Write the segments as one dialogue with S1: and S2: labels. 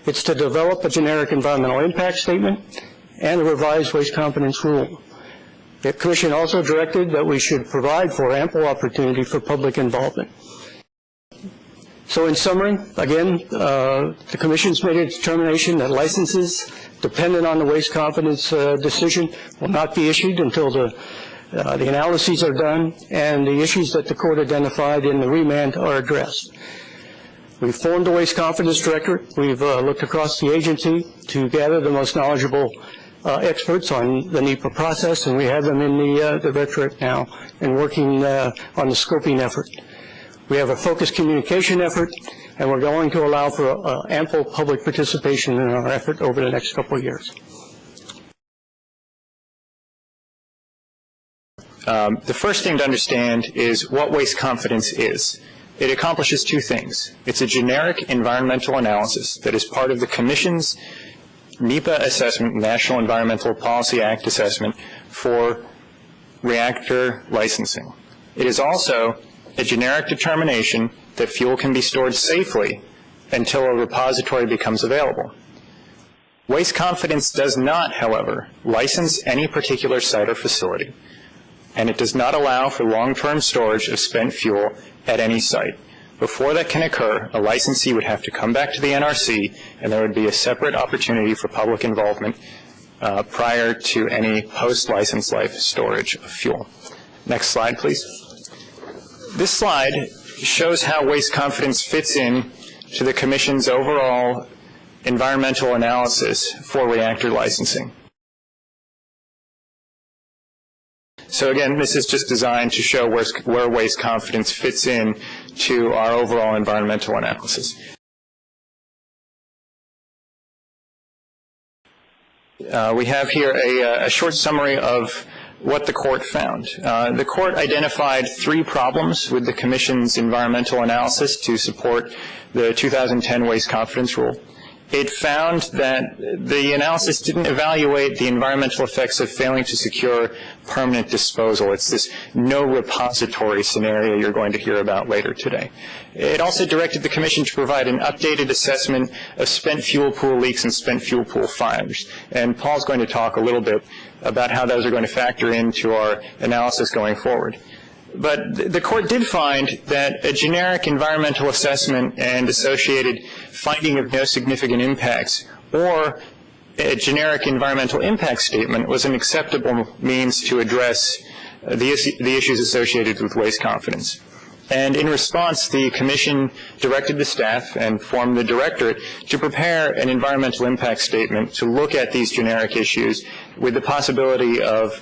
S1: It's to develop a generic environmental impact statement and a revised waste confidence rule. The Commission also directed that we should provide for ample opportunity for public involvement. So in summary, again, the Commission's made a determination that licenses dependent on the waste confidence decision will not be issued until the analyses are done and the issues that the Court identified in the remand are addressed. We've formed the Waste Confidence Directorate. We've looked across the agency to gather the most knowledgeable experts on the NEPA process, and we have them in the Directorate now and working on the scoping effort. We have a focused communication effort, and we're going to allow for ample public participation in our effort over the next couple of years.
S2: The first thing to understand is what waste confidence is. It accomplishes two things. It's a generic environmental analysis that is part of the Commission's NEPA assessment, National Environmental Policy Act assessment for reactor licensing. It is also a generic determination that fuel can be stored safely until a repository becomes available. Waste confidence does not, however, license any particular site or facility, and it does not allow for long-term storage of spent fuel at any site. Before that can occur, a licensee would have to come back to the NRC, and there would be a separate opportunity for public involvement prior to any post-license life storage of fuel. Next slide, please. This slide shows how waste confidence fits in to the Commission's overall environmental analysis for reactor licensing. So again, this is just designed to show where waste confidence fits in to our overall environmental analysis. We have here a short summary of what the Court found. The Court identified 3 problems with the Commission's environmental analysis to support the 2010 Waste Confidence Rule. It found that the analysis didn't evaluate the environmental effects of failing to secure permanent disposal. It's this no repository scenario you're going to hear about later today. It also directed the Commission to provide an updated assessment of spent fuel pool leaks and spent fuel pool fires. And Paul's going to talk a little bit about how those are going to factor into our analysis going forward. But the Court did find that a generic environmental assessment and associated finding of no significant impacts or a generic environmental impact statement was an acceptable means to address the issues associated with waste confidence. And in response, the Commission directed the staff and formed the Directorate to prepare an environmental impact statement to look at these generic issues with the possibility of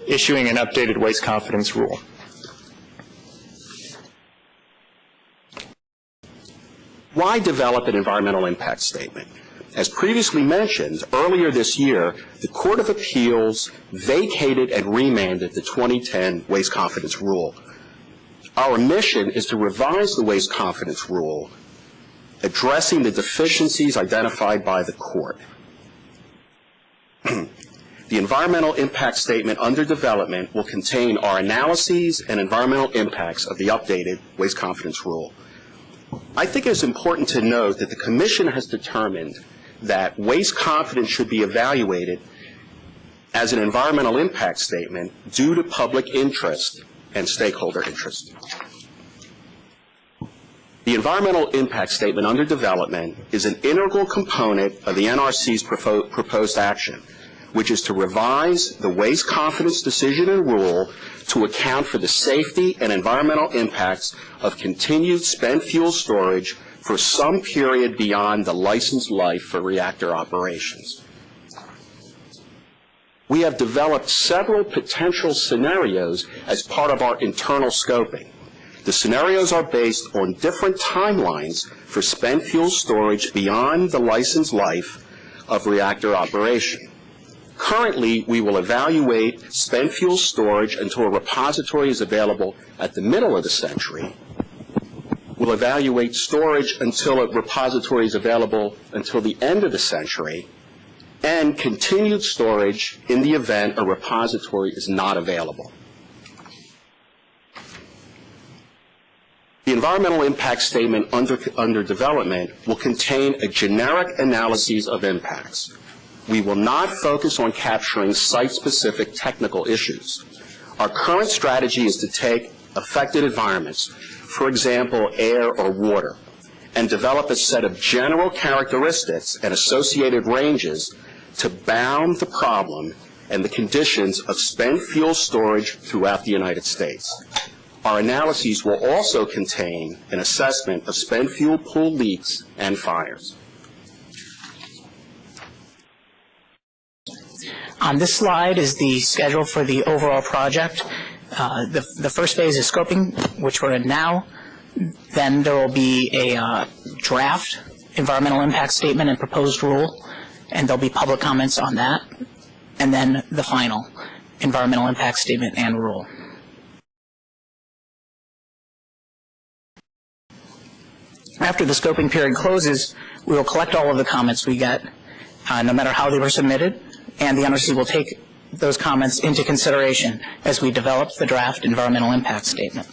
S2: issuing an updated waste confidence rule.
S3: Why develop an environmental impact statement? As previously mentioned, earlier this year, the Court of Appeals vacated and remanded the 2010 Waste Confidence Rule. Our mission is to revise the Waste Confidence Rule, addressing the deficiencies identified by the Court. The environmental impact statement under development will contain our analyses and environmental impacts of the updated Waste Confidence Rule. I think it's important to note that the Commission has determined that waste confidence should be evaluated as an environmental impact statement due to public interest and stakeholder interest. The environmental impact statement under development is an integral component of the NRC's proposed action, which is to revise the waste confidence decision and rule to account for the safety and environmental impacts of continued spent fuel storage for some period beyond the licensed life for reactor operations. We have developed several potential scenarios as part of our internal scoping. The scenarios are based on different timelines for spent fuel storage beyond the licensed life of reactor operation. Currently, we will evaluate spent fuel storage until a repository is available at the middle of the century. We'll evaluate storage until a repository is available until the end of the century, and continued storage in the event a repository is not available. The environmental impact statement under development will contain a generic analysis of impacts. We will not focus on capturing site-specific technical issues. Our current strategy is to take affected environments, for example, air or water, and develop a set of general characteristics and associated ranges to bound the problem and the conditions of spent fuel storage throughout the United States. Our analyses will also contain an assessment of spent fuel pool leaks and fires.
S4: On this slide is the schedule for the overall project. The first phase is scoping, which we're in now. Then there will be a draft environmental impact statement and proposed rule, and there'll be public comments on that. And then the final environmental impact statement and rule. After the scoping period closes, we will collect all of the comments we get, no matter how they were submitted, and the NRC will take those comments into consideration as we develop the draft environmental impact statement.